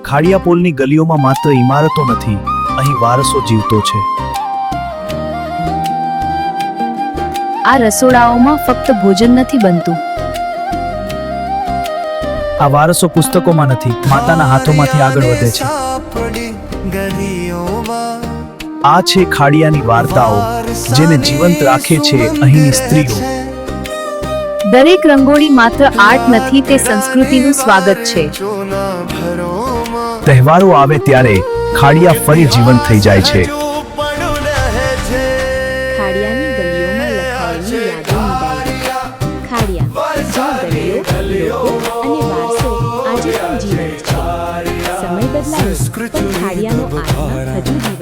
ખાડિયાપોલની ગલીઓમાં માત્ર ઇમારતો નથી, અહીં વારસો જીવતો છે. આ રસોડાઓમાં ફક્ત ભોજન નથી બનતું, આ વારસો પુસ્તકોમાં નથી, માતાના હાથોમાંથી આગળ વધે છે. આ છે ખાડિયાની વાર્તાઓ, જેને જીવંત રાખે છે અહીંની સ્ત્રીઓ. દરેક રંગોળી માત્ર આર્ટ નથી, તે સંસ્કૃતિનું સ્વાગત છે. તહેવારો આવે ત્યારે ખાડિયા ફરી જીવંત થઈ જાય છે. ખાડિયાની ગલીઓમાં લખાયેલી યાદોની ડાયરી. ખાડિયા, જ્યાં ગલીઓ, લોકો અને વારસો આજે પણ જીવંત છે. સમય બદલાયો, પણ ખાડિયાનો આત્મા હજુ જીવંત છે.